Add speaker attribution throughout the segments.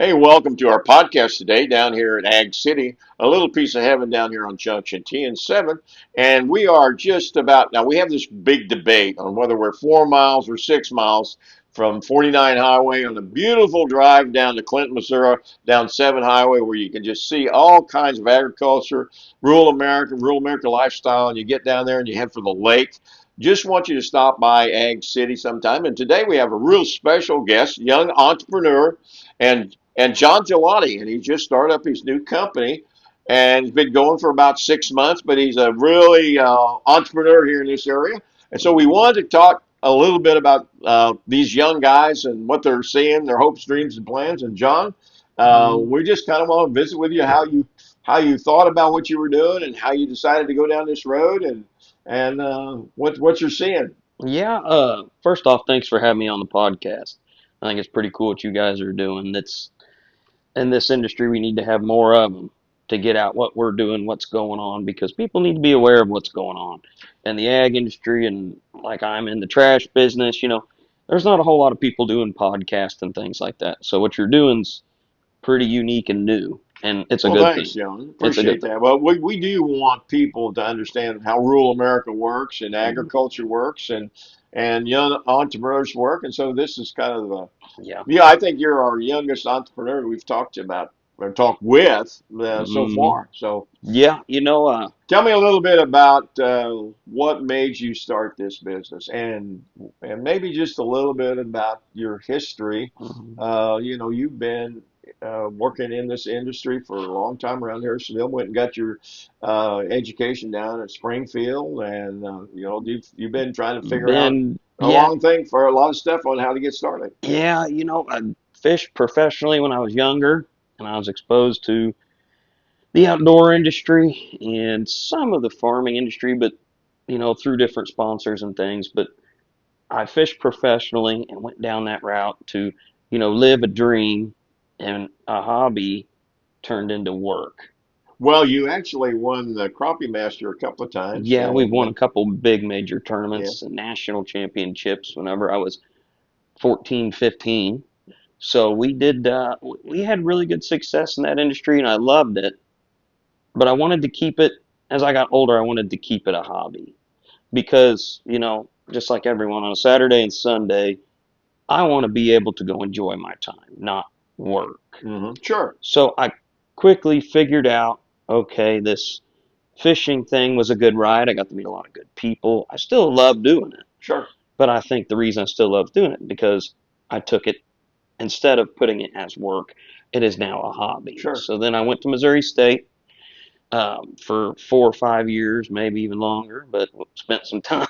Speaker 1: Hey, welcome to our podcast today down here at Ag City, a little piece of heaven down here on Junction T and 7. And we are just about, now we have this big debate on whether we're 4 miles or 6 miles from 49 Highway on a beautiful drive down to Clinton, Missouri, down 7 Highway, where you can just see all kinds of agriculture, rural America lifestyle. And you get down there and you head for the lake. Just want you to stop by Ag City sometime. And today we have a real special guest, young entrepreneur and Jon Gillotte, and he just started up his new company, and he's been going for about 6 months. But he's a really entrepreneur here in this area, and so we wanted to talk a little bit about these young guys and what they're seeing, their hopes, dreams, and plans. And Jon, we just kind of want to visit with you how you thought about what you were doing and how you decided to go down this road and what you're seeing.
Speaker 2: Yeah, first off, thanks for having me on the podcast. I think it's pretty cool what you guys are doing. That's in this industry, we need to have more of them to get out what we're doing, what's going on, because people need to be aware of what's going on. And the ag industry, and like I'm in the trash business, there's not a whole lot of people doing podcasts and things like that. So what you're doing's pretty unique and new, and it's a
Speaker 1: Well,
Speaker 2: good
Speaker 1: thanks,
Speaker 2: thing.
Speaker 1: John.
Speaker 2: It's a good
Speaker 1: Appreciate
Speaker 2: thing.
Speaker 1: that. Well, we do want people to understand how rural America works and
Speaker 2: Mhm.
Speaker 1: agriculture works and young entrepreneurs work. And so this is kind of the
Speaker 2: Yeah.
Speaker 1: yeah. I think you're our youngest entrepreneur we've talked about or talked with so
Speaker 2: hmm
Speaker 1: far. So
Speaker 2: Yeah,
Speaker 1: tell me a little bit about what made you start this business and maybe just a little bit about your history.
Speaker 2: mhm.
Speaker 1: You've been working in this industry for a long time around here. So then went and got your education down at Springfield, and you've been trying to figure out
Speaker 2: Been
Speaker 1: a
Speaker 2: yeah,
Speaker 1: long thing for a lot of stuff on how to get started.
Speaker 2: yeah, I fished professionally when I was younger, and I was exposed to the outdoor industry and some of the farming industry, but through different sponsors and things. But I fished professionally and went down that route to, live a dream, and a hobby turned into work.
Speaker 1: Well, you actually won the Crappie Master a couple of times,
Speaker 2: Yeah, we won a
Speaker 1: and
Speaker 2: couple big major
Speaker 1: yeah.
Speaker 2: tournaments and national championships whenever I was 14, 15. So we had really good success in that industry, and I loved it. But I wanted to keep it, as I got older, I wanted to keep it a hobby because, just like everyone on a Saturday and Sunday, I want to be able to go enjoy my time, not work.
Speaker 1: Sure,
Speaker 2: So I quickly figured out, okay, this fishing thing was a good ride. I got to meet a lot of good people. I still love doing it,
Speaker 1: sure,
Speaker 2: but I think the reason I still love doing it because I took it, instead of putting it as work, it is now a hobby.
Speaker 1: sure.
Speaker 2: So then I went to Missouri State for 4 or 5 years, maybe even longer, but spent some time.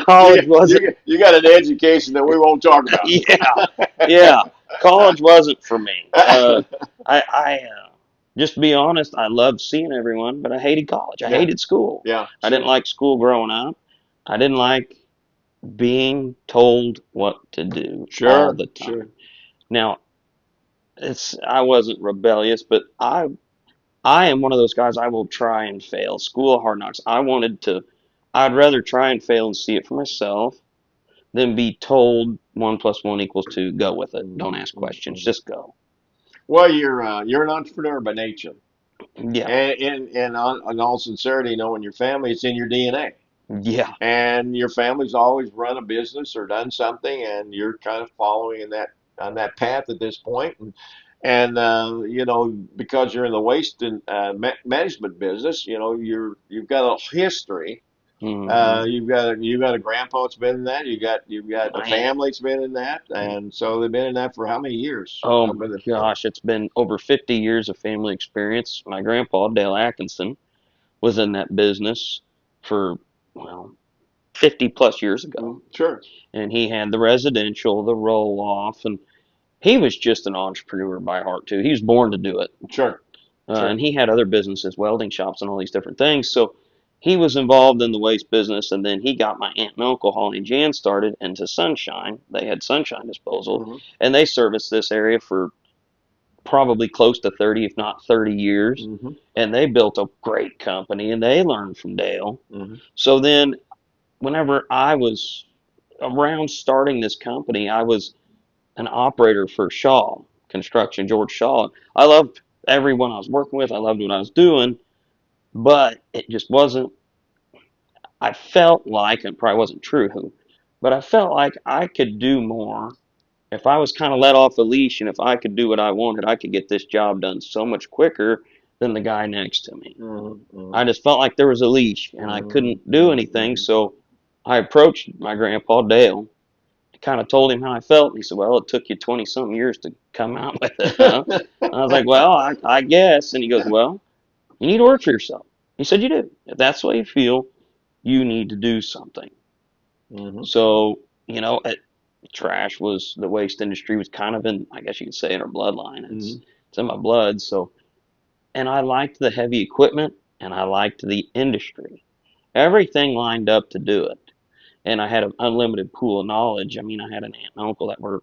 Speaker 2: College wasn't,
Speaker 1: You got an education that we won't talk about.
Speaker 2: yeah, yeah. College wasn't for me. Just to be honest, I loved seeing everyone, but I hated college. I
Speaker 1: Yeah,
Speaker 2: hated school.
Speaker 1: yeah,
Speaker 2: I didn't
Speaker 1: sure,
Speaker 2: like school growing up. I didn't like being told what to do all
Speaker 1: sure,
Speaker 2: the
Speaker 1: sure.
Speaker 2: time. Now, I wasn't rebellious, but I am one of those guys. I will try and fail. School of Hard Knocks. I'd rather try and fail and see it for myself than be told 1 plus 1 equals 2. Go with it. Don't ask questions.
Speaker 1: Mhm.
Speaker 2: Just go.
Speaker 1: Well, you're an entrepreneur by nature,
Speaker 2: Yeah.
Speaker 1: and in all sincerity, knowing your family, it's in your DNA.
Speaker 2: Yeah.
Speaker 1: And your family's always run a business or done something, and you're kind of following in that on that path at this point. And because you're in the waste and management business, you've got a history.
Speaker 2: hmm
Speaker 1: You've got a grandpa that's been in that. You've got a
Speaker 2: Man.
Speaker 1: family that's been in that, and so they've been in that for how many years?
Speaker 2: Oh
Speaker 1: Over
Speaker 2: my
Speaker 1: the
Speaker 2: gosh, it's been over 50 years of family experience. My grandpa, Dale Atkinson, was in that business for, well, 50 plus years ago.
Speaker 1: Sure,
Speaker 2: And he had the residential, the roll off, and he was just an entrepreneur by heart, too. He was born to do it.
Speaker 1: sure,
Speaker 2: And
Speaker 1: sure.
Speaker 2: he had other businesses, welding shops, and all these different things. So he was involved in the waste business, and then he got my aunt and uncle, Holly and Jan, started into Sunshine. They had Sunshine Disposal,
Speaker 1: Hmm.
Speaker 2: and they serviced this area for probably close to 30, if not 30 years.
Speaker 1: Hmm.
Speaker 2: And they built a great company, and they learned from Dale.
Speaker 1: Hmm.
Speaker 2: So then, whenever I was around starting this company, I was an operator for Shaw Construction, George Shaw. I loved everyone I was working with. I loved what I was doing, but it just wasn't. I felt like, it probably wasn't true, but I felt like I could do more if I was kind of let off the leash, and if I could do what I wanted, I could get this job done so much quicker than the guy next to me.
Speaker 1: Mm-hmm.
Speaker 2: I just felt like there was a leash and I couldn't do anything.
Speaker 1: Mm-hmm.
Speaker 2: So I approached my grandpa Dale, kind of told him how I felt. And he said, "Well, it took you 20 something years to come out with it, huh?" I was like, "Well, I guess." And he goes, "Well, you need to work for yourself." He said, "You do. If that's the way you feel, you need to do something."
Speaker 1: Mm-hmm.
Speaker 2: So, trash was the waste industry was kind of in, I guess you could say, in our bloodline.
Speaker 1: Mm-hmm.
Speaker 2: It's in my blood. So, and I liked the heavy equipment and I liked the industry. Everything lined up to do it. And I had an unlimited pool of knowledge. I mean, I had an aunt and uncle that were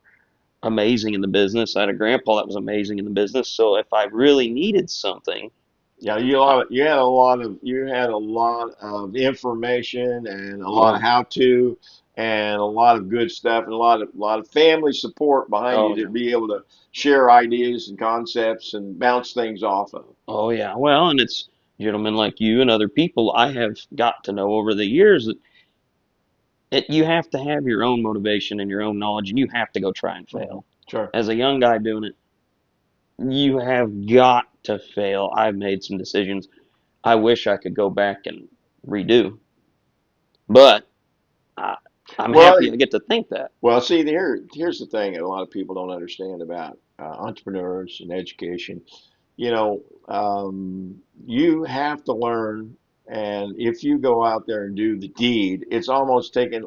Speaker 2: amazing in the business. I had a grandpa that was amazing in the business. So if I really needed something,
Speaker 1: Yeah,
Speaker 2: I,
Speaker 1: you had a lot of information and a lot of
Speaker 2: oh,
Speaker 1: how to and a lot of good stuff and a lot of family support behind you
Speaker 2: oh
Speaker 1: to
Speaker 2: yeah,
Speaker 1: be able to share ideas and concepts and bounce things off of.
Speaker 2: oh yeah. Well, and it's gentlemen like you and other people I have got to know over the years that you have to have your own motivation and your own knowledge, and you have to go try and
Speaker 1: Hmm.
Speaker 2: fail.
Speaker 1: Sure.
Speaker 2: As a young guy doing it, you have got to fail. I've made some decisions I wish I could go back and redo, but I, I'm
Speaker 1: Well,
Speaker 2: happy I get to think that.
Speaker 1: see, here's the thing that a lot of people don't understand about entrepreneurs and education. You have to learn, and if you go out there and do the deed, it's almost taking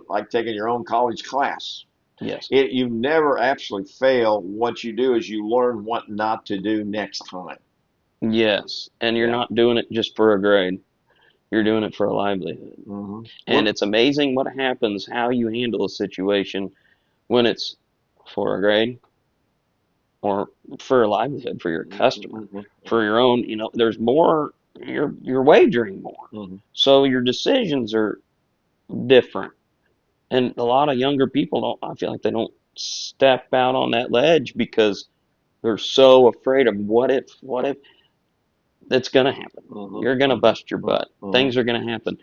Speaker 1: your own college class.
Speaker 2: Yes,
Speaker 1: You never actually fail. What you do is you learn what not to do next time.
Speaker 2: yes, and you're
Speaker 1: Yeah.
Speaker 2: not doing it just for a grade. You're doing it for a livelihood,
Speaker 1: Hmm.
Speaker 2: and it's amazing what happens how you handle a situation when it's for a grade or for a livelihood for your customer, for your own. There's more. You're wagering more, so your decisions are different. And a lot of younger people don't, I feel like they don't step out on that ledge because they're so afraid of what if it's going to happen. You're going to bust your butt. Things are going to happen.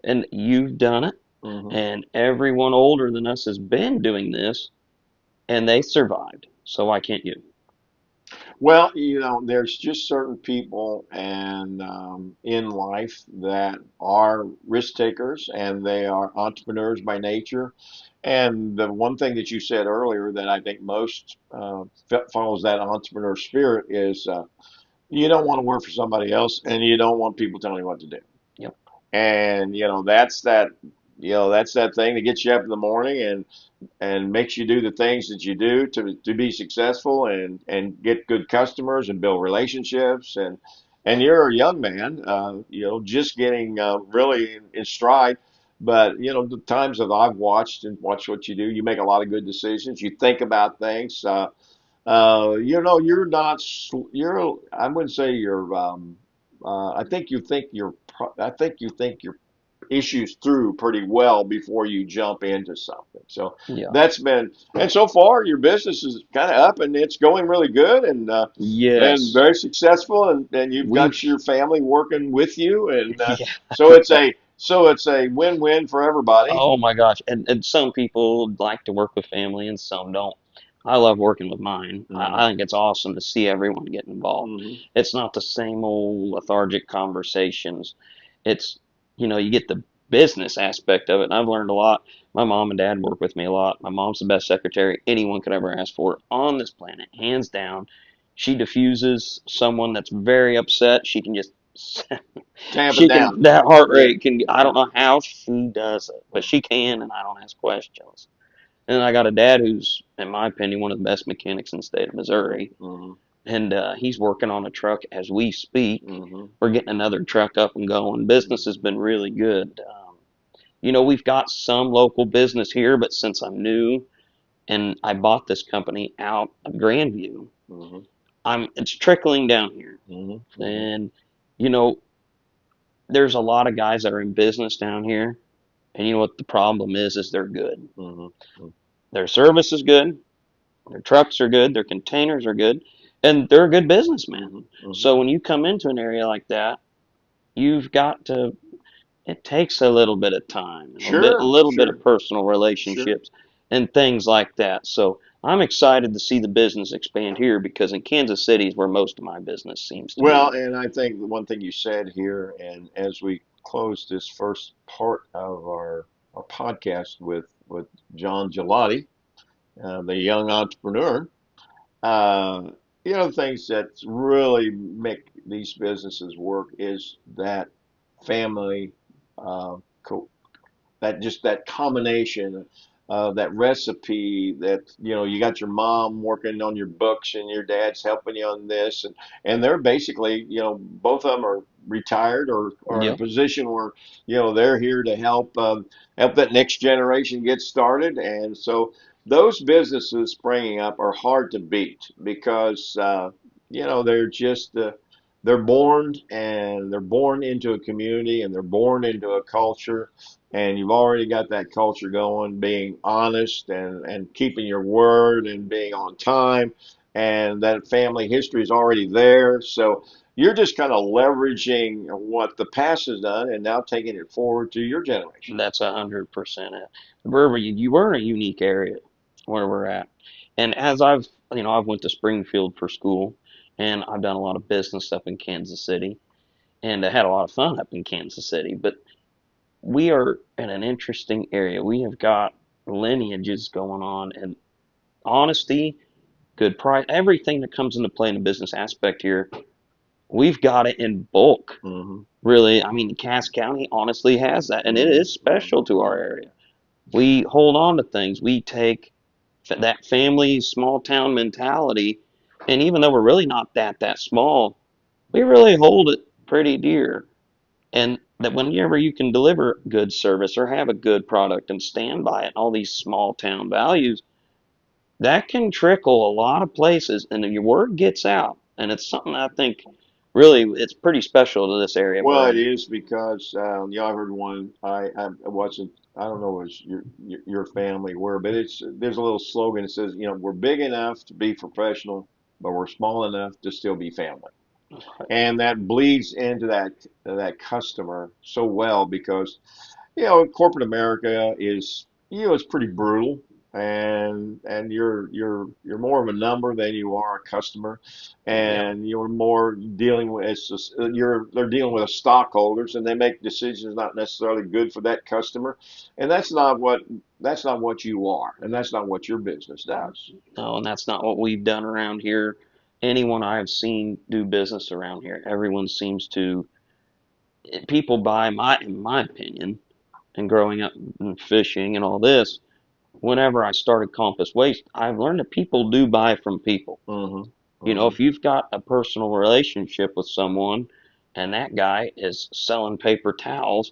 Speaker 2: And you've done it. And everyone older than us has been doing this and they survived. So why can't you?
Speaker 1: Well, there's just certain people and in life that are risk takers and they are entrepreneurs by nature. And the one thing that you said earlier that I think most follows that entrepreneur spirit is you don't want to work for somebody else and you don't want people telling you what to do.
Speaker 2: Yep.
Speaker 1: And that's that thing that gets you up in the morning and makes you do the things that you do to be successful and get good customers and build relationships and you're a young man just getting really in stride, but the times that I've watched and watched what you do, you make a lot of good decisions, you think about things, you're not you're I wouldn't say you're I think you think you're issues through pretty well before you jump into something. So
Speaker 2: Yeah.
Speaker 1: and so far your business is kind of up and it's going really good and been
Speaker 2: Yes.
Speaker 1: very successful and you've
Speaker 2: We've,
Speaker 1: got your family working with you and
Speaker 2: yeah.
Speaker 1: so it's a win-win for everybody.
Speaker 2: Oh my gosh. And some people like to work with family and some don't. I love working with mine. I
Speaker 1: Hmm.
Speaker 2: think it's awesome to see everyone get involved.
Speaker 1: Hmm.
Speaker 2: It's not the same old lethargic conversations. It's, you get the business aspect of it. And I've learned a lot. My mom and dad work with me a lot. My mom's the best secretary anyone could ever ask for on this planet, hands down. She diffuses someone that's very upset. She can just
Speaker 1: Tamp it
Speaker 2: she
Speaker 1: down.
Speaker 2: can that heart
Speaker 1: Yeah.
Speaker 2: rate can I don't know how she does it, but she can and I don't ask questions. And I got a dad who's, in my opinion, one of the best mechanics in the state of Missouri.
Speaker 1: Hmm.
Speaker 2: And he's working on a truck as we speak.
Speaker 1: Hmm.
Speaker 2: We're getting another truck up and going. Business has been really good. We've got some local business here, but since I'm new and I bought this company out of Grandview,
Speaker 1: Hmm.
Speaker 2: it's trickling down here.
Speaker 1: Hmm. Hmm.
Speaker 2: And you know, there's a lot of guys that are in business down here, and you know what the problem is they're good.
Speaker 1: Hmm.
Speaker 2: Their service is good, Their trucks are good, their containers are good, and they're a good businessman.
Speaker 1: Hmm. Hmm.
Speaker 2: So when you come into an area like that, you've got to. It takes a little bit of time and a
Speaker 1: Sure,
Speaker 2: little bit of
Speaker 1: sure,
Speaker 2: personal
Speaker 1: sure.
Speaker 2: relationships and things like that. So I'm excited to see the business expand here because in Kansas City is where most of my business seems to
Speaker 1: Well,
Speaker 2: be.
Speaker 1: and I think the one thing you said here, and as we close this first part of our podcast with Jon Gillotte, the young entrepreneur, uh, the things that really make these businesses work is that family, uh, co that just that combination that recipe that you got your mom working on your books and your dad's helping you on this and they're basically both of them are retired or in a
Speaker 2: Yep,
Speaker 1: position where they're here to help that next generation get started. And so those businesses springing up are hard to beat because they're just they're born into a community and they're born into a culture, and you've already got that culture going, being honest and keeping your word and being on time, and that family history is already there. So you're just kind of leveraging what the past has done and now taking it forward to your generation.
Speaker 2: that's 100% it. We're in a unique area where we're at, and as I've went to Springfield for school, and I've done a lot of business stuff in Kansas City, and I had a lot of fun up in Kansas City. But we are in an interesting area. We have got lineages going on, and honesty, good price, everything that comes into play in the business aspect here, we've got it in bulk.
Speaker 1: Hmm.
Speaker 2: Really, I mean, Cass County honestly has that, and it
Speaker 1: Hmm.
Speaker 2: is special to our area. We hold on to things. We take that family, small town mentality, and even though we're really not that small, we really hold it pretty dear. And that whenever you can deliver good service or have a good product and stand by it, all these small town values, that can trickle a lot of places and your word gets out. And it's something I think really it's pretty special to this area
Speaker 1: Well,
Speaker 2: we're
Speaker 1: it
Speaker 2: in.
Speaker 1: is because I heard one. I wasn't. I don't know if it's your family where, but there's a little slogan that says, we're big enough to be professional, but we're small enough to still be family. And that bleeds into that customer so well because corporate America is it's pretty brutal, and you're more of a number than you are a customer,
Speaker 2: Yeah.
Speaker 1: and you're more dealing with it's just, they're dealing with stockholders, and they make decisions not necessarily good for that customer, and that's not what you are, and that's not what your business does.
Speaker 2: No, and that's not what we've done around here. Anyone I've seen do business around here, everyone seems to people buy in my opinion, and growing up and fishing and all this, whenever I started Compass Waste, I've learned that people do buy from people.
Speaker 1: Hmm.
Speaker 2: If you've got a personal relationship with someone and that guy is selling paper towels,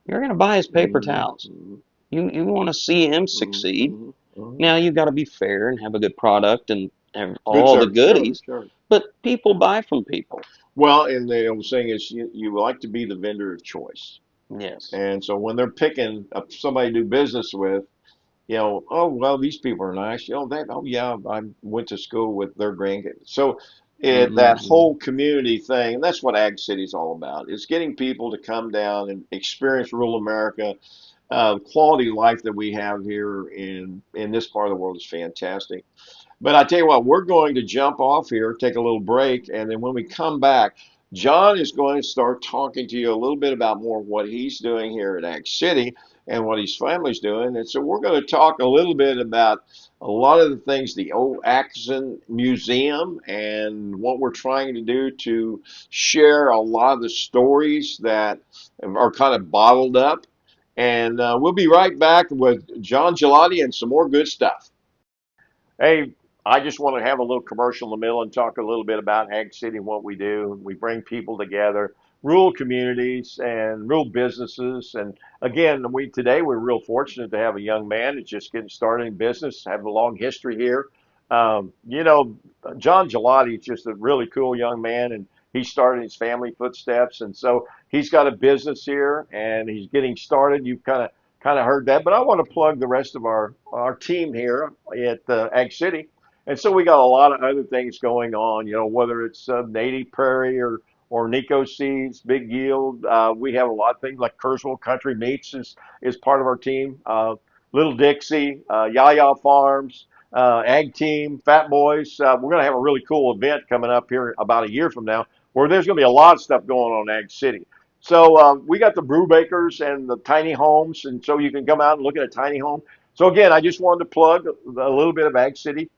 Speaker 2: you're going to buy his paper
Speaker 1: Hmm.
Speaker 2: towels.
Speaker 1: Hmm.
Speaker 2: You want to see him
Speaker 1: Hmm.
Speaker 2: succeed.
Speaker 1: Hmm. Hmm.
Speaker 2: Now you've got to be fair and have a good product and have
Speaker 1: Good
Speaker 2: all the
Speaker 1: service, sure,
Speaker 2: goodies,
Speaker 1: sure.
Speaker 2: but people buy from people.
Speaker 1: Well, and the old saying is you like to be the vendor of choice.
Speaker 2: Yes.
Speaker 1: And so when they're picking up somebody to do business with, oh well, these people are nice. Oh yeah, I went to school with their grandkids. So that
Speaker 2: Hmm.
Speaker 1: whole community thing, and that's what Ag City is all about. It's getting people to come down and experience rural America. The quality of life that we have here in this part of the world is fantastic. But I tell you what, we're going to jump off here, take a little break, and then when we come back, Jon is going to start talking to you a little bit about more what he's doing here at Ag City and what his family's doing. And so we're going to talk a little bit about a lot of the things, the old Atkinson Museum, and what we're trying to do to share a lot of the stories that are kind of bottled up. And we'll be right back with Jon Gelati and some more good stuff. Hey, I just want to have a little commercial in the middle and talk a little bit about Ag City and what we do. We bring people together, rural communities and rural businesses. And again, today we're real fortunate to have a young man that's just getting started in business, have a long history here. Jon Gelati is just a really cool young man, and he started his family footsteps, and so he's got a business here, and he's getting started. You've kind of heard that, but I want to plug the rest of our team here at Ag City. And so we got a lot of other things going on, whether it's native prairie or Nico seeds, big yield. We have a lot of things like Kurzweil Country Meats is part of our team. Little Dixie, Yaya Farms, Ag Team, Fat Boys. We're going to have a really cool event coming up here about a year from now where there's going to be a lot of stuff going on in Ag City. So we got the brew bakers and the tiny homes, and so you can come out and look at a tiny home. So again, I just wanted to plug a little bit of Ag City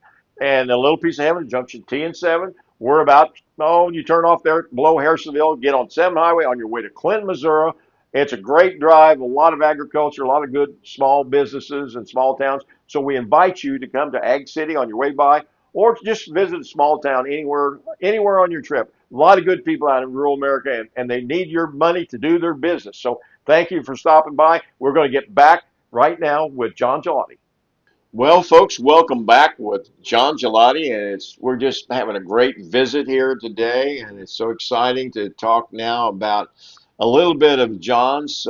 Speaker 1: and a little piece of heaven, junction T and 7. We're about, you turn off there below Harrisonville, get on 7 Highway on your way to Clinton, Missouri. It's a great drive, a lot of agriculture, a lot of good small businesses and small towns. So we invite you to come to Ag City on your way by, or just visit a small town anywhere on your trip. A lot of good people out in rural America, and they need your money to do their business. So thank you for stopping by. We're going to get back right now with Jon Gillotte. Well, folks, welcome back with Jon Gillotte, and we're just having a great visit here today, and it's so exciting to talk now about a little bit of Jon's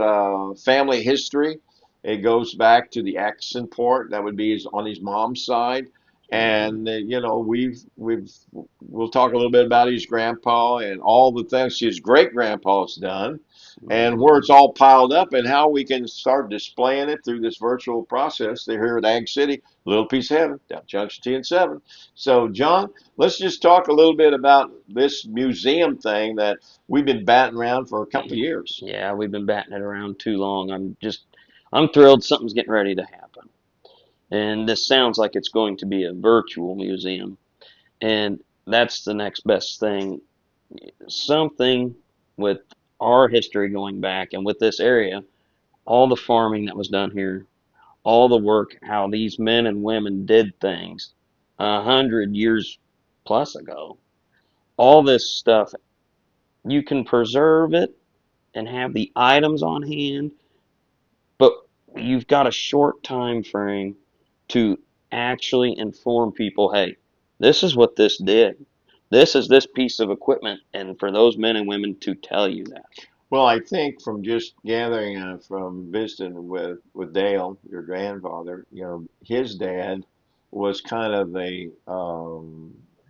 Speaker 1: family history. It goes back to the accent port, that would be on his mom's side, and we'll talk a little bit about his grandpa and all the things his great grandpa's done and where it's all piled up and how we can start displaying it through this virtual process. They're here at Ag City, Little Piece of Heaven, down Junction T and 7. So, Jon, let's just talk a little bit about this museum thing that we've been batting around for a couple of years.
Speaker 2: Yeah, we've been batting it around too long. I'm thrilled something's getting ready to happen. And this sounds like it's going to be a virtual museum. And that's the next best thing. Something with our history going back and with this area, all the farming that was done here, all the work, how these men and women did things 100 years plus ago, all this stuff, you can preserve it and have the items on hand, but you've got a short time frame to actually inform people, hey, this is what this did. This is this piece of equipment, and for those men and women to tell you that.
Speaker 1: Well, I think from just gathering from visiting with Dale, your grandfather, his dad was kind of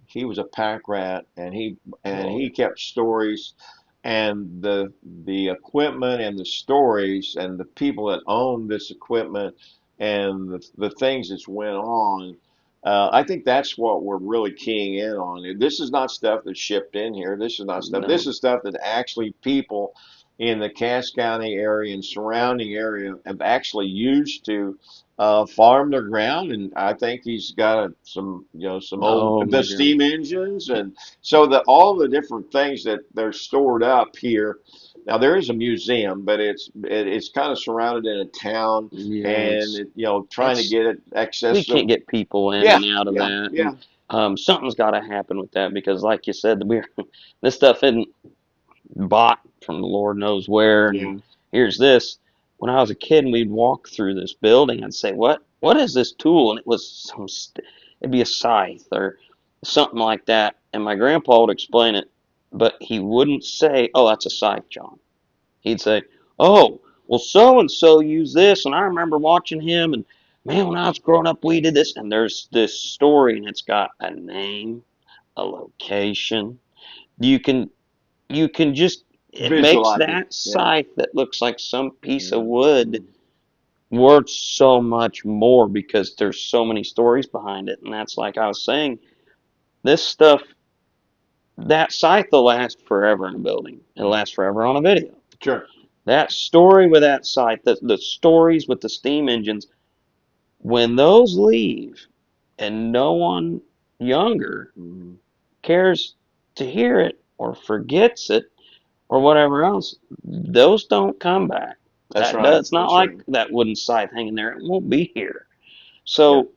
Speaker 1: he was a pack rat, and he kept stories, and the equipment and the stories and the people that owned this equipment and the things that's went on. I think that's what we're really keying in on. This is not stuff that's shipped in here. This is not stuff. This
Speaker 2: No.
Speaker 1: is stuff that actually people in the Cass County area and surrounding area have actually used to farm their ground. And I think he's got some old
Speaker 2: Oh
Speaker 1: the
Speaker 2: my God.
Speaker 1: steam engines, and so that all the different things that they're stored up here. Now there is a museum, but it's kind of surrounded in a town,
Speaker 2: Yeah,
Speaker 1: and trying to
Speaker 2: it's
Speaker 1: get it
Speaker 2: we
Speaker 1: access.
Speaker 2: can't get people in
Speaker 1: Yeah,
Speaker 2: and out of
Speaker 1: yeah,
Speaker 2: that, and
Speaker 1: yeah,
Speaker 2: something's got to happen with that because, like you said, we're this stuff isn't bought from the Lord knows where. And
Speaker 1: yeah.
Speaker 2: here's this. When I was a kid and we'd walk through this building, I'd say, "What is this tool?" And it was it'd be a scythe or something like that. And my grandpa would explain it, but he wouldn't say, "Oh, that's a scythe, John." He'd say, "Oh, well, so and so used this, and I remember watching him, and man, when I was growing up, we did this." And there's this story, and it's got a name, a location. You can you can just it makes
Speaker 1: Visualize it.
Speaker 2: that
Speaker 1: Yeah.
Speaker 2: scythe that looks like some piece of wood
Speaker 1: Mhm.
Speaker 2: worth so much more because there's so many stories behind it. And that's like I was saying, this stuff, that scythe will last forever in a building. It'll last forever on a video.
Speaker 1: Sure.
Speaker 2: That story with that scythe, the stories with the steam engines, when those leave and no one younger
Speaker 1: Mhm.
Speaker 2: cares to hear it or forgets it, or whatever else, those don't come back.
Speaker 1: That's right.
Speaker 2: It's not
Speaker 1: That's
Speaker 2: like
Speaker 1: right.
Speaker 2: that wooden scythe hanging there. It won't be here.
Speaker 1: Yeah.
Speaker 2: So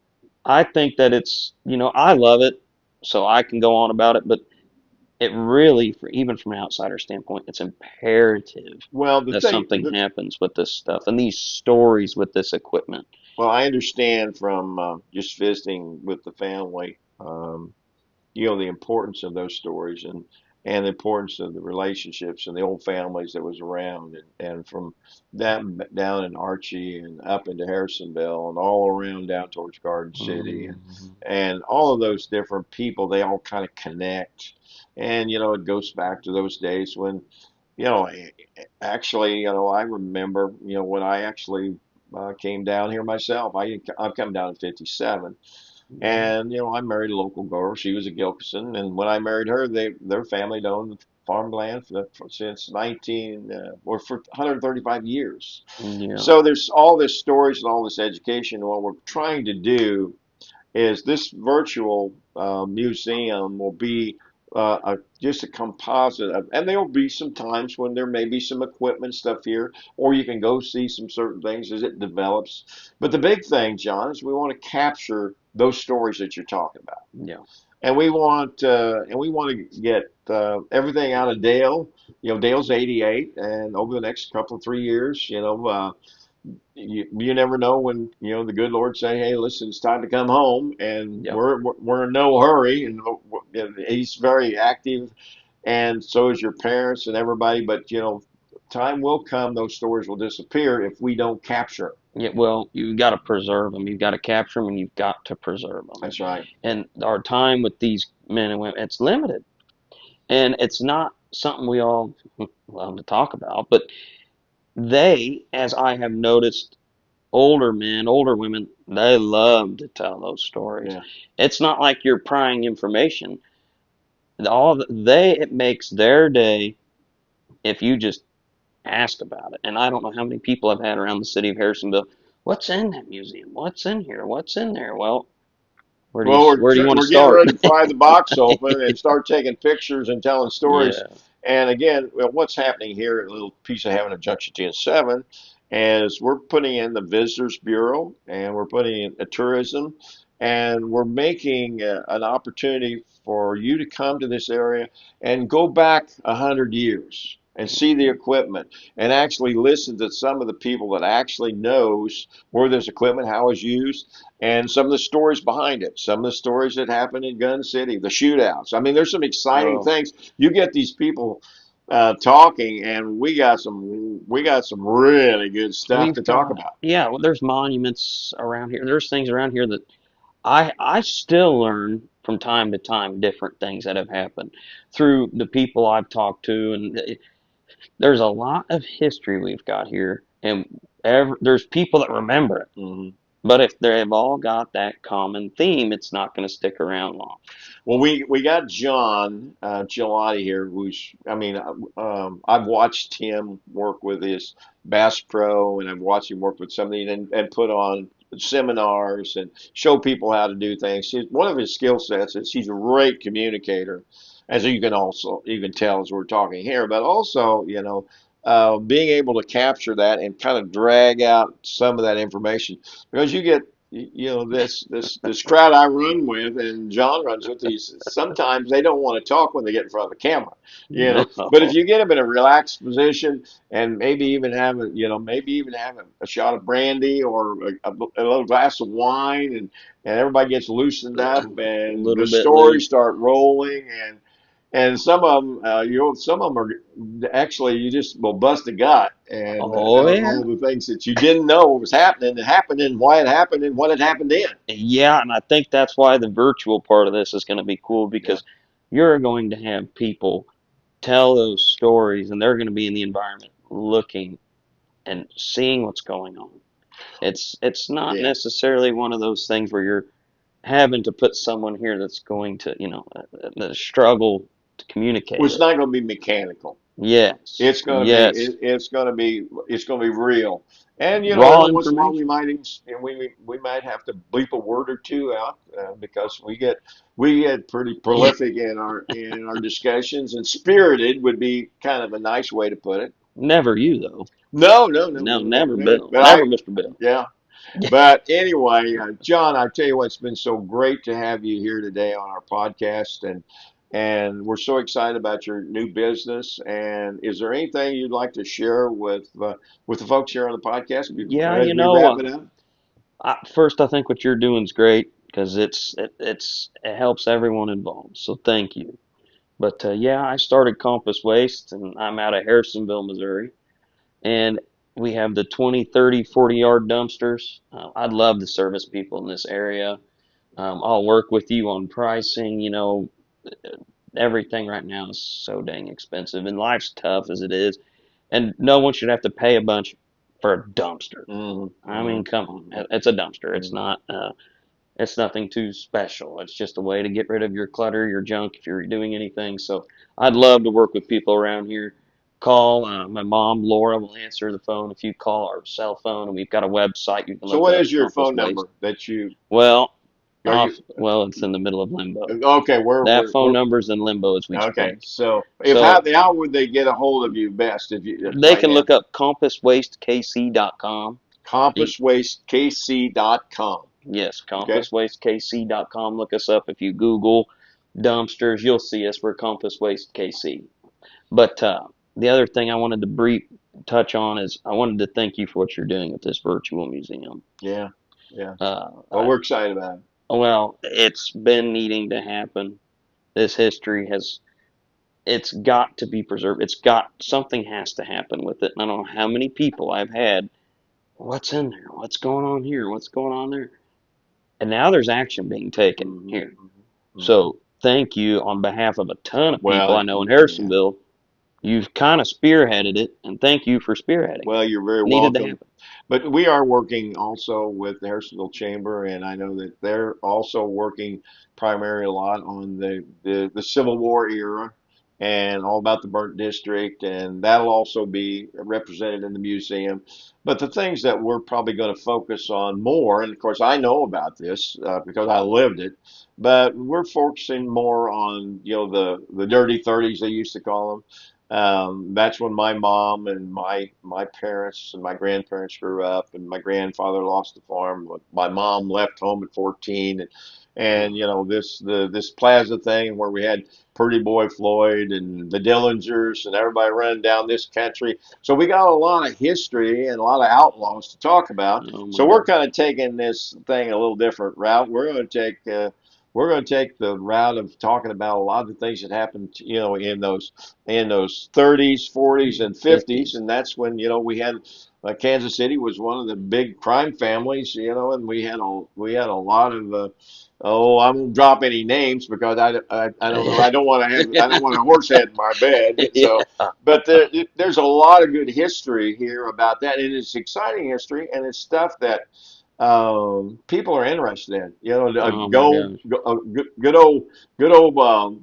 Speaker 2: I think that I love it, so I can go on about it, but it really, even from an outsider standpoint, it's imperative
Speaker 1: Well, the
Speaker 2: that
Speaker 1: thing,
Speaker 2: something happens with this stuff and these stories with this equipment.
Speaker 1: well, I understand from just visiting with the family, the importance of those stories, and the importance of the relationships and the old families that was around, and from that down in Archie and up into Harrisonville and all around down towards Garden City,
Speaker 2: Hmm.
Speaker 1: and all of those different people, they all kind of connect. And it goes back to those days when, you know, actually, I remember, when I actually came down here myself. I've come down in '57, and I married a local girl. She was a Gilkison, and when I married her, their family had owned farmland since 19 or for 135 years.
Speaker 2: Yeah.
Speaker 1: So there's all this stories and all this education. And what we're trying to do is this virtual museum will be just a composite of, and there will be some times when there may be some equipment stuff here, or you can go see some certain things as it develops. But the big thing, John, is we want to capture those stories that you're talking about,
Speaker 2: Yeah.
Speaker 1: and we want to get everything out of Dale. Dale's 88, and over the next couple of 3 years, you never know when the good Lord say, "Hey, listen, it's time to come home," and
Speaker 2: Yeah.
Speaker 1: we're in no hurry, and He's very active, and so is your parents and everybody. But time will come; those stories will disappear if we don't capture 'em.
Speaker 2: Yeah. Well, you've got to preserve them. You've got to capture them, and you've got to preserve them.
Speaker 1: That's right.
Speaker 2: And our time with these men and women, it's limited, and it's not something we all love to talk about. But they, as I have noticed, older men, older women, they love to tell those stories.
Speaker 1: Yeah.
Speaker 2: It's not like you're prying information. It makes their day if you just ask about it. And I don't know how many people I've had around the city of Harrisonville. What's in that museum? What's in here? What's in there? Well,
Speaker 1: Well,
Speaker 2: where do you want to
Speaker 1: we're getting
Speaker 2: start?
Speaker 1: ready to pry the box open and start taking pictures and telling stories.
Speaker 2: Yeah.
Speaker 1: And again, well, what's happening here at a little piece of heaven at Junction 10-7 is we're putting in the Visitors Bureau, and we're putting in a tourism, and we're making an opportunity for you to come to this area and go back 100 years and see the equipment and actually listen to some of the people that actually knows where this equipment, how it's used, and some of the stories behind it, some of the stories that happened in Gun City, the shootouts. I mean, there's some exciting
Speaker 2: Oh,
Speaker 1: things. You get these people talking, and we got some really good stuff to
Speaker 2: we've
Speaker 1: talk
Speaker 2: got,
Speaker 1: about.
Speaker 2: yeah, well, there's monuments around here. There's things around here that I still learn from time to time different things that have happened through the people I've talked to, and there's a lot of history we've got here, and there's people that remember it.
Speaker 1: Hmm.
Speaker 2: But if they've all got that common theme, it's not going to stick around long.
Speaker 1: Well, we got Jon Gillotte here, who's, I mean, I've watched him work with his Bass Pro, and I've watched him work with somebody and put on seminars and show people how to do things. One of his skill sets is he's a great communicator, as you can tell as we're talking here, but also, being able to capture that and kind of drag out some of that information, because you get this crowd I run with and John runs with, these sometimes they don't want to talk when they get in front of the camera,
Speaker 2: No.
Speaker 1: but if you get them in a relaxed position and maybe even have a shot of brandy or a little glass of wine, and everybody gets loosened up
Speaker 2: A
Speaker 1: and the
Speaker 2: little bit
Speaker 1: stories
Speaker 2: loose.
Speaker 1: start rolling, and some of them, some of them are actually, you just will bust a gut, and
Speaker 2: Oh yeah,
Speaker 1: all the things that you didn't know was happening, it happened, and why it happened, and what had happened then.
Speaker 2: yeah, and I think that's why the virtual part of this is going to be cool
Speaker 1: Yeah.
Speaker 2: because you're going to have people tell those stories, and they're going to be in the environment looking and seeing what's going on. It's not
Speaker 1: Yeah.
Speaker 2: necessarily one of those things where you're having to put someone here that's going to struggle to
Speaker 1: Well,
Speaker 2: communicate
Speaker 1: it's
Speaker 2: it.
Speaker 1: not going to be mechanical.
Speaker 2: Yes,
Speaker 1: It's
Speaker 2: yes,
Speaker 1: it's going to be real. And
Speaker 2: raw
Speaker 1: every once in a while
Speaker 2: information.
Speaker 1: we might have to bleep a word or two out because we get pretty prolific in our discussions, and spirited would be kind of a nice way to put it.
Speaker 2: Never you though.
Speaker 1: No, no, no,
Speaker 2: No,
Speaker 1: no, never,
Speaker 2: never
Speaker 1: never.
Speaker 2: Bill.
Speaker 1: But
Speaker 2: Never Mr. Bill.
Speaker 1: yeah. But anyway, John, I tell you what, it's been so great to have you here today on our podcast, and we're so excited about your new business. And is there anything you'd like to share with the folks here on the podcast
Speaker 2: Yeah,
Speaker 1: as we wrap it up?
Speaker 2: first I think what you're doing is great because it helps everyone involved. So thank you. But yeah, I started Compass Waste, and I'm out of Harrisonville, Missouri. And we have the 20, 30, 40-yard dumpsters. I'd love to service people in this area. I'll work with you on pricing. Everything right now is so dang expensive, and life's tough as it is. And no one should have to pay a bunch for a dumpster.
Speaker 1: Hmm.
Speaker 2: I
Speaker 1: Hmm.
Speaker 2: mean, come on,
Speaker 1: Hmm.
Speaker 2: it's a dumpster. It's
Speaker 1: Hmm.
Speaker 2: not. It's nothing too special. It's just a way to get rid of your clutter, your junk, if you're doing anything. So I'd love to work with people around here. Call my mom, Laura, will answer the phone if you call our cell phone, and we've got a website you can
Speaker 1: So
Speaker 2: look
Speaker 1: what
Speaker 2: up,
Speaker 1: is your
Speaker 2: Compass
Speaker 1: phone
Speaker 2: Waste.
Speaker 1: number that you
Speaker 2: Well,
Speaker 1: are you?
Speaker 2: well, it's in the middle of limbo.
Speaker 1: Okay,
Speaker 2: That phone
Speaker 1: we're
Speaker 2: number's in limbo as we
Speaker 1: okay.
Speaker 2: speak.
Speaker 1: So if
Speaker 2: So
Speaker 1: how would they get a hold of you best if you
Speaker 2: they
Speaker 1: right
Speaker 2: can
Speaker 1: now?
Speaker 2: look up compasswastekc.com.
Speaker 1: Compasswastekc.com.
Speaker 2: Yes,
Speaker 1: Okay.
Speaker 2: compasswastekc.com. Look us up. If you Google dumpsters, you'll see us. We're Compass Waste KC. But the other thing I wanted to touch on is I wanted to thank you for what you're doing with this virtual museum.
Speaker 1: Yeah. Yeah.
Speaker 2: Uh,
Speaker 1: Well,
Speaker 2: I,
Speaker 1: we're excited about it.
Speaker 2: well, it's been needing to happen. This history has, it's got to be preserved. Something has to happen with it. And I don't know how many people I've had. What's in there? What's going on here? What's going on there? And now there's action being taken
Speaker 1: Hmm.
Speaker 2: here.
Speaker 1: Hmm. Hmm.
Speaker 2: So thank you on behalf of a ton of people
Speaker 1: Well,
Speaker 2: I know in
Speaker 1: yeah.
Speaker 2: Harrisonville. You've kind of spearheaded it, and thank you for spearheading it.
Speaker 1: Well, you're very
Speaker 2: Needed to
Speaker 1: welcome.
Speaker 2: happen.
Speaker 1: But we are working also with the Harrisonville Chamber, and I know that they're also working primarily a lot on the Civil War era and all about the burnt district, and that'll also be represented in the museum. But the things that we're probably going to focus on more, and of course I know about this because I lived it, but we're focusing more on the dirty 30s they used to call them. That's when my mom and my parents and my grandparents grew up, and my grandfather lost the farm. My mom left home at 14, and this Plaza thing where we had Pretty Boy Floyd and the Dillingers and everybody running down this country. So we got a lot of history and a lot of outlaws to talk about.
Speaker 2: Oh my
Speaker 1: So we're
Speaker 2: God.
Speaker 1: kind of taking this thing a little different route. We're going to take the route of talking about a lot of the things that happened, in those 30s, 40s, and 50s,
Speaker 2: 50s.
Speaker 1: and that's when we had Kansas City was one of the big crime families, and we had a lot of oh, I won't drop any names because I don't know, I don't want a horse head in my bed. So,
Speaker 2: Yeah.
Speaker 1: but there's a lot of good history here about that, and it's exciting history, and it's stuff that people are interested in. A
Speaker 2: Oh my gosh.
Speaker 1: good old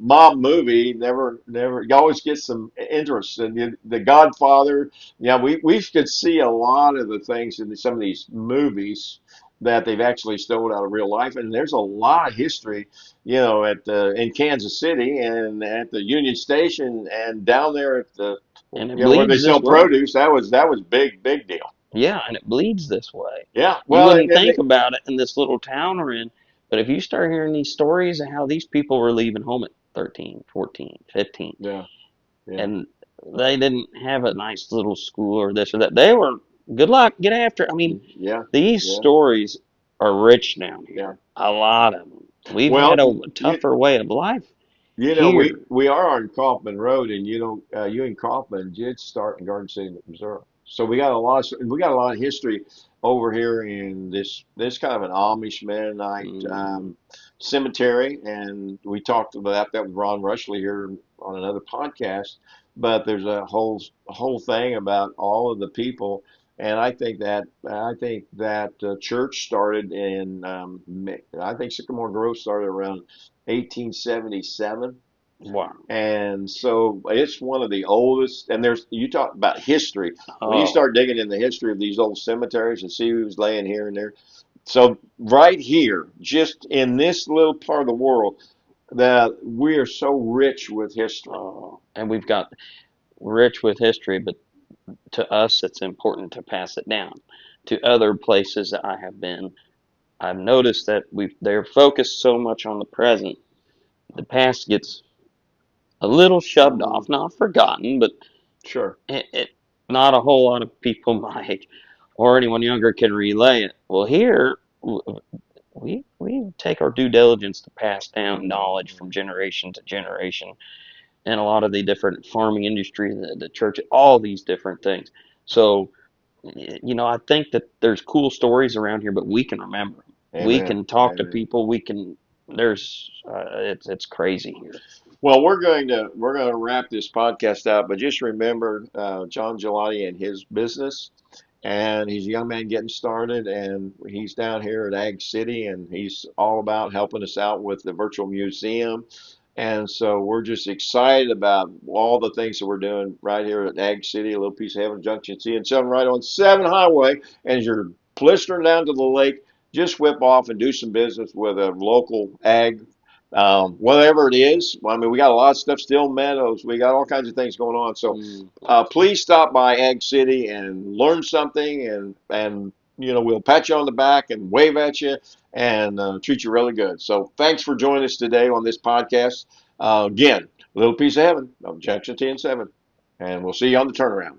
Speaker 1: mob movie never. You always get some interest. And the Godfather. Yeah, we could see a lot of the things in some of these movies that they've actually stolen out of real life, and there's a lot of history, in Kansas City and at the Union Station and down there at the
Speaker 2: And it
Speaker 1: where they
Speaker 2: bleeds
Speaker 1: sell
Speaker 2: this way.
Speaker 1: produce. That was big deal.
Speaker 2: Yeah, and it bleeds this way.
Speaker 1: Yeah,
Speaker 2: You
Speaker 1: well,
Speaker 2: wouldn't
Speaker 1: and
Speaker 2: think about it in this little town we're in, but if you start hearing these stories of how these people were leaving home at 13, 14, 15,
Speaker 1: yeah, yeah,
Speaker 2: and they didn't have a nice little school or this or that, they were, good luck, get after it. I mean,
Speaker 1: yeah,
Speaker 2: these
Speaker 1: yeah,
Speaker 2: stories are rich down
Speaker 1: yeah.
Speaker 2: here. A lot of them. We've
Speaker 1: Well,
Speaker 2: had a
Speaker 1: you
Speaker 2: tougher way of life
Speaker 1: we
Speaker 2: here.
Speaker 1: we are on Kaufman Road, and you and Kaufman did start in Garden City, Missouri. So we got a lot of history over here in this kind of an Amish Mennonite
Speaker 2: Mm,
Speaker 1: cemetery, and we talked about that with Ron Rushley here on another podcast. But there's a whole thing about all of the people, and I think that church started in I think Sycamore Grove started around 1877.
Speaker 2: wow.
Speaker 1: And so it's one of the oldest. And you talk about history. When you
Speaker 2: Oh,
Speaker 1: start digging in the history of these old cemeteries and see who's laying here and there. So right here, just in this little part of the world, that we are so rich with history.
Speaker 2: oh. And we've got rich with history, but to us, it's important to pass it down. To other places that I have been, I've noticed that they're focused so much on the present, the past gets a little shoved
Speaker 1: Hmm.
Speaker 2: off, not forgotten, but
Speaker 1: Sure.
Speaker 2: it not a whole lot of people my age or anyone younger can relay it. Well, here we take our due diligence to pass down
Speaker 1: Hmm.
Speaker 2: knowledge from generation to generation, and a lot of the different farming industry, the church, all these different things. So, I think that there's cool stories around here, but we can remember them. We
Speaker 1: Amen.
Speaker 2: can talk to
Speaker 1: Amen.
Speaker 2: people. It's crazy here.
Speaker 1: Well, we're going to wrap this podcast out, but just remember Jon Gillotte and his business. And he's a young man getting started, and he's down here at Ag City, and he's all about helping us out with the virtual museum. And so we're just excited about all the things that we're doing right here at Ag City, a little piece of heaven, Junction C and 7, right on 7 Highway. And as you're blistering down to the lake, just whip off and do some business with a local ag, whatever it is. Well, I mean, we got a lot of stuff, still meadows. We got all kinds of things going on. So
Speaker 2: Mm.
Speaker 1: please stop by Ag City and learn something, and we'll pat you on the back and wave at you and treat you really good. So thanks for joining us today on this podcast. Again, Little Piece of Heaven of Junction 10 7, and we'll see you on the turnaround.